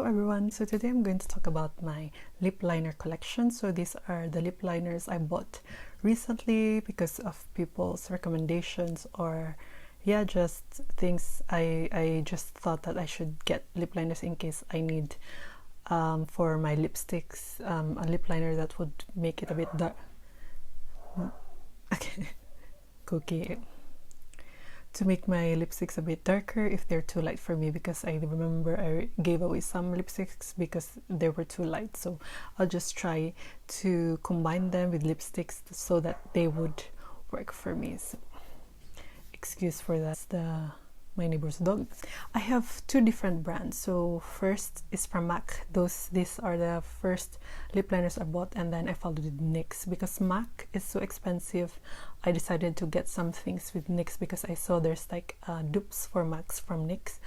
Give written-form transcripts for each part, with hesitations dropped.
everyone, so today I'm going to talk about my lip liner collection. So these are the lip liners I bought recently because of people's recommendations, or yeah, just things I just thought that I should get lip liners in case I need for my lipsticks, a lip liner that would make it a bit dark. Okay, cookie. To make my lipsticks a bit darker if they're too light for me, because I remember I gave away some lipsticks because they were too light. So I'll just try to combine them with lipsticks so that they would work for me. So, excuse for that. My neighbor's dog. I have two different brands. So first is from MAC. These are the first lip liners I bought, and then I followed with NYX because MAC is so expensive. I decided to get some things with NYX because I saw there's like dupes for MACs from NYX.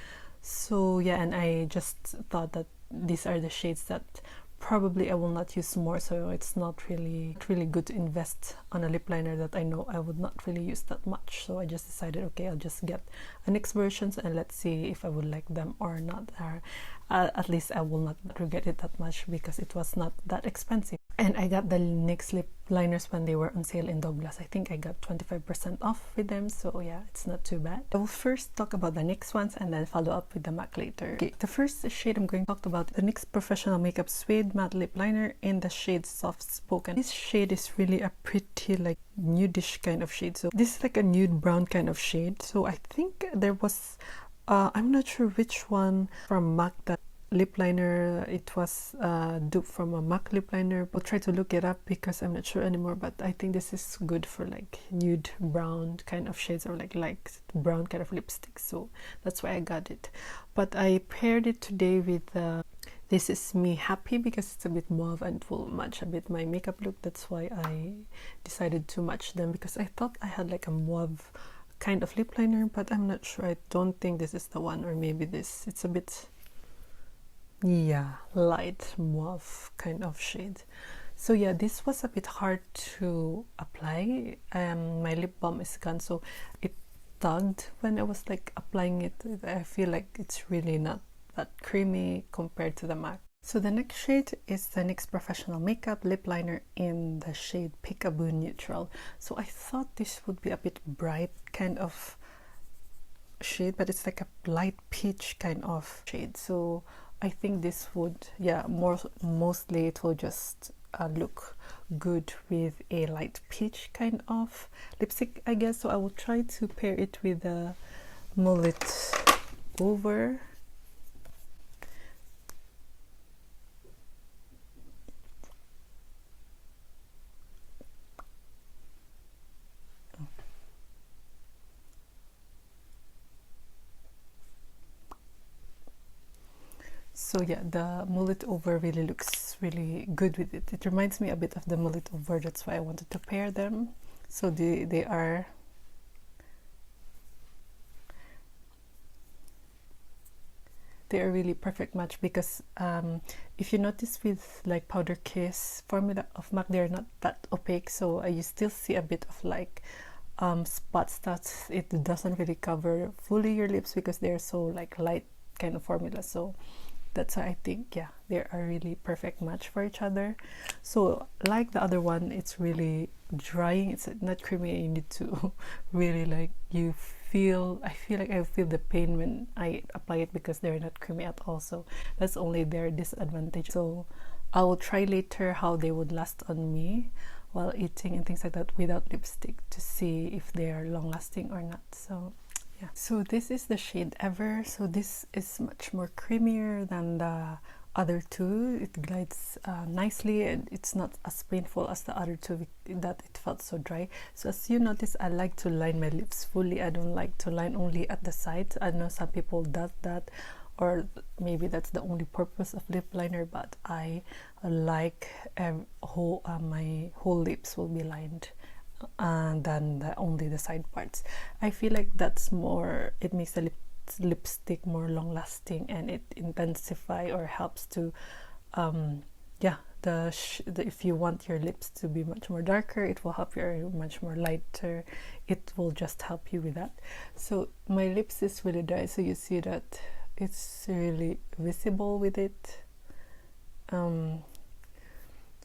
So yeah, and I just thought that these are the shades that probably I will not use more, so it's not really good to invest on a lip liner that I know I would not really use that much. So I just decided, okay, I'll just get a NYX versions and let's see if I would like them or not. At least I will not regret it that much because it was not that expensive. And I got the NYX lip liners when they were on sale in Douglas. I think I got 25% off with them, so yeah, it's not too bad. I will first talk about the NYX ones and then follow up with the MAC later. Okay, the first shade I'm going to talk about, the NYX Professional Makeup Suede Matte Lip Liner in the shade Soft Spoken. This shade is really a pretty like nudish kind of shade. So this is like a nude brown kind of shade. So I think there was, I'm not sure which one from MAC that lip liner it was dupe from a MAC lip liner. I'll try to look it up because I'm not sure anymore, but I think this is good for like nude brown kind of shades or like brown kind of lipstick, so that's why I got it. But I paired it today with This Is Me Happy because it's a bit mauve and it will match a bit my makeup look. That's why I decided to match them, because I thought I had like a mauve kind of lip liner, but I'm not sure. I don't think this is the one, or maybe this. It's a bit, yeah, light mauve kind of shade. So yeah, this was a bit hard to apply. My lip balm is gone, so it tugged when I was like applying it. I feel like it's really not that creamy compared to the MAC. So the next shade is the NYX Professional Makeup Lip Liner in the shade Peekaboo Neutral. So I thought this would be a bit bright kind of shade, but it's like a light peach kind of shade. So I think this would, yeah, mostly it will just look good with a light peach kind of lipstick, I guess. So I will try to pair it with a mullet over. So yeah, the mullet over really looks really good with it. It reminds me a bit of the mullet over, that's why I wanted to pair them. So they are really perfect match, because if you notice with like powder kiss formula of MAC, they're not that opaque, so you still see a bit of like spots that it doesn't really cover fully your lips because they're so like light kind of formula. So that's why I think, yeah, they are really perfect match for each other. So like the other one, it's really drying, it's not creamy. You need to really like, I feel like I feel the pain when I apply it because they're not creamy at all. So that's only their disadvantage. So I will try later how they would last on me while eating and things like that without lipstick, to see if they are long lasting or not. So yeah, so this is the shade Ever. So this is much more creamier than the other two. It glides nicely, and it's not as painful as the other two that it felt so dry. So as you notice, I like to line my lips fully. I don't like to line only at the sides. I know some people does that, or maybe that's the only purpose of lip liner, but I like my whole lips will be lined and then only the side parts. I feel like that's more, it makes the lipstick more long lasting, and it intensify or helps to yeah, if you want your lips to be much more darker, it will help you, much more lighter, it will just help you with that. So my lips is really dry, so you see that it's really visible with it.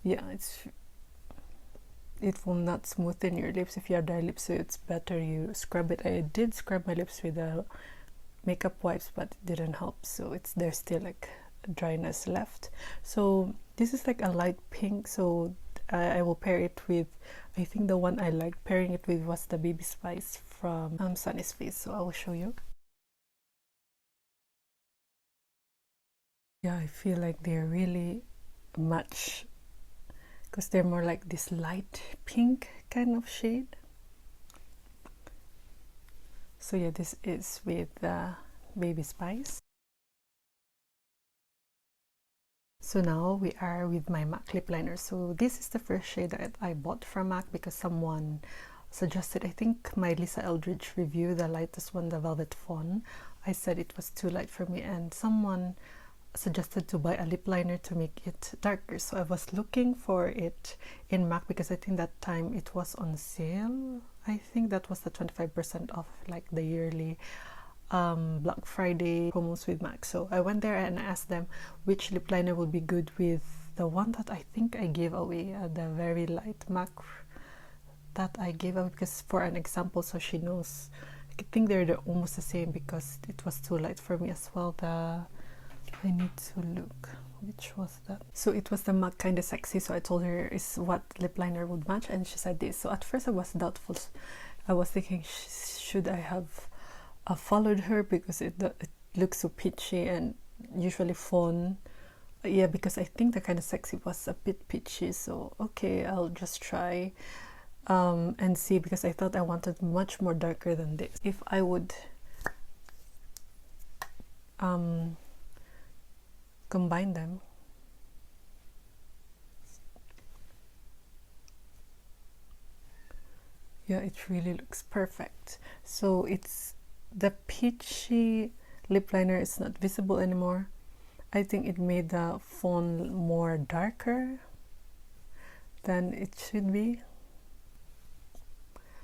Yeah, it will not smoothen your lips if you have dry lips, so it's better you scrub it. I did scrub my lips with the makeup wipes, but it didn't help, so there's still like dryness left. So this is like a light pink, so I will pair it with, I think the one I liked pairing it with was the Baby Spice from Sunnies face, so I will show you. Yeah, I feel like they're really match because they're more like this light pink kind of shade. So yeah, this is with Baby Spice. So now we are with my MAC lip liner. So this is the first shade that I bought from MAC because someone suggested, I think my Lisa Eldridge review, the lightest one, the Velvet Fawn, I said it was too light for me, and someone suggested to buy a lip liner to make it darker. So I was looking for it in MAC because I think that time it was on sale. I think that was the 25% off, like the yearly Black Friday promos with MAC. So I went there and asked them which lip liner would be good with the one that I think I gave away, the very light MAC that I gave away, because for an example, so she knows. I think they're almost the same because it was too light for me as well. I need to look, which was that? So it was the MAC Kinda Sexy, so I told her is what lip liner would match, and she said this. So at first I was doubtful. I was thinking, should I have followed her because it looks so peachy, and usually Fawn, yeah, because I think the Kinda Sexy was a bit peachy, so okay, I'll just try and see, because I thought I wanted much more darker than this. If I would combine them, yeah, it really looks perfect. So it's the peachy lip liner is not visible anymore. I think it made the Fawn more darker than it should be.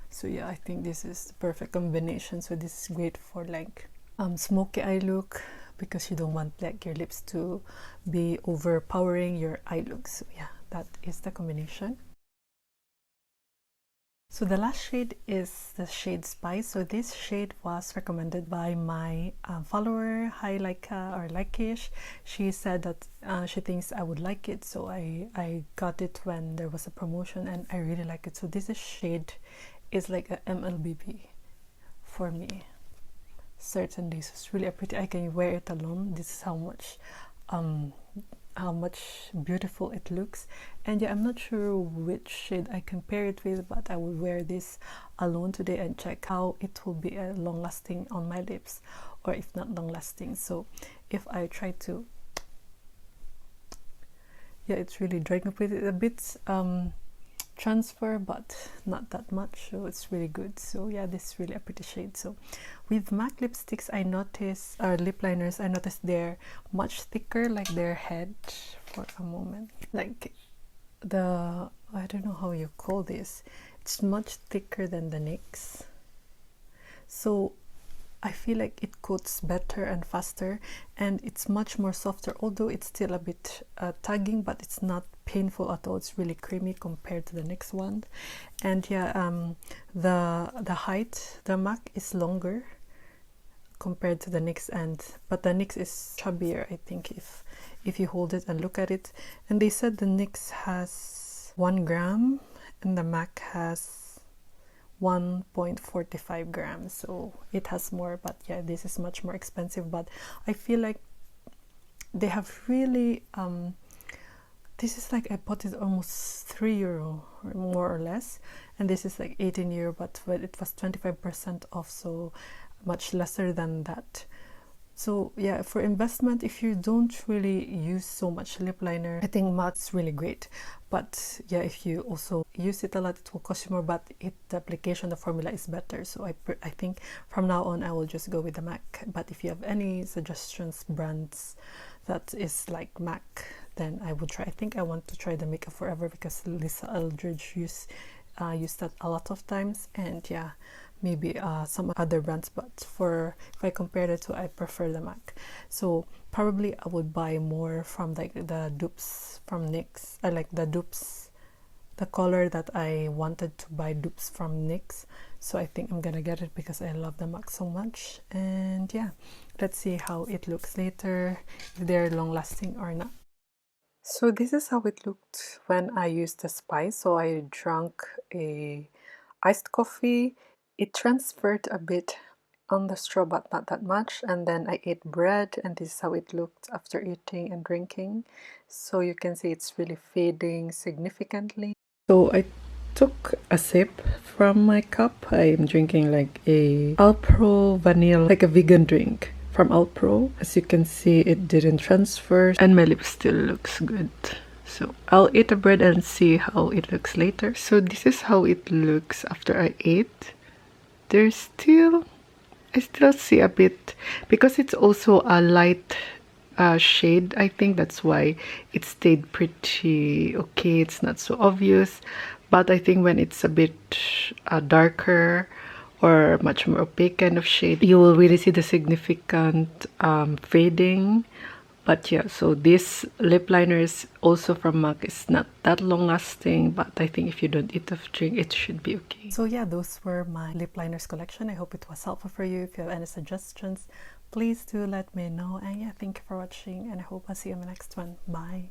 So yeah, I think this is the perfect combination. So this is great for like smoky eye look, because you don't want like your lips to be overpowering your eye look. So yeah, that is the combination. So the last shade is the shade Spice. So this shade was recommended by my follower, Hi Laika or Likeish. She said that she thinks I would like it, so I got it when there was a promotion, and I really like it. So this shade is like a MLBB for me. Certainly, so it's really pretty. I can wear it alone. This is how much beautiful it looks. And yeah, I'm not sure which shade I can pair it with, but I will wear this alone today and check how it will be long lasting on my lips, or if not long lasting. So if I try to, yeah, it's really drying up with it a bit transfer, but not that much, so it's really good. So yeah, this is really a pretty shade. So with MAC lipsticks, I noticed, or lip liners, I noticed they're much thicker, like their head, for a moment, like the, I don't know how you call this, it's much thicker than the NYX. So I feel like it coats better and faster, and it's much more softer, although it's still a bit tugging, but it's not painful at all. It's really creamy compared to the next one. And yeah, the height, the MAC is longer compared to the NYX, but the NYX is chubbier, I think, if you hold it and look at it. And they said the NYX has 1 gram and the MAC has 1.45 grams, so it has more. But yeah, this is much more expensive, but I feel like they have really this is like, I bought it almost €3 or more or less, and this is like €18, but it was 25% off, so much lesser than that. So yeah, for investment, if you don't really use so much lip liner, I think MAC's really great. But yeah, if you also use it a lot, it will cost you more, but the application, the formula is better. So I think from now on I will just go with the MAC. But if you have any suggestions, brands that is like MAC, then I would try. I think I want to try the Makeup Forever because Lisa Eldridge used that a lot of times, and yeah, maybe some other brands, but if I compare the two, I prefer the MAC. So probably I would buy more from like the dupes from NYX. I like the dupes, the color that I wanted to buy dupes from NYX. So I think I'm gonna get it because I love the MAC so much. And yeah, let's see how it looks later, if they're long lasting or not. So this is how it looked when I used the spice. So I drank a iced coffee. It transferred a bit on the straw, but not that much. And then I ate bread, and this is how it looked after eating and drinking. So you can see it's really fading significantly. So I took a sip from my cup. I'm drinking like a Alpro vanilla, like a vegan drink from Alpro. As you can see, it didn't transfer and my lip still looks good. So I'll eat the bread and see how it looks later. So this is how it looks after I ate. I still see a bit, because it's also a light shade. I think that's why it stayed pretty okay. It's not so obvious, but I think when it's a bit darker or much more opaque kind of shade, you will really see the significant fading. But yeah, so this lip liner is also from MAC. It's not that long lasting, but I think if you don't eat the drink, it should be okay. So yeah, those were my lip liners collection. I hope it was helpful for you. If you have any suggestions, please do let me know. And yeah, thank you for watching, and I hope I'll see you in the next one. Bye.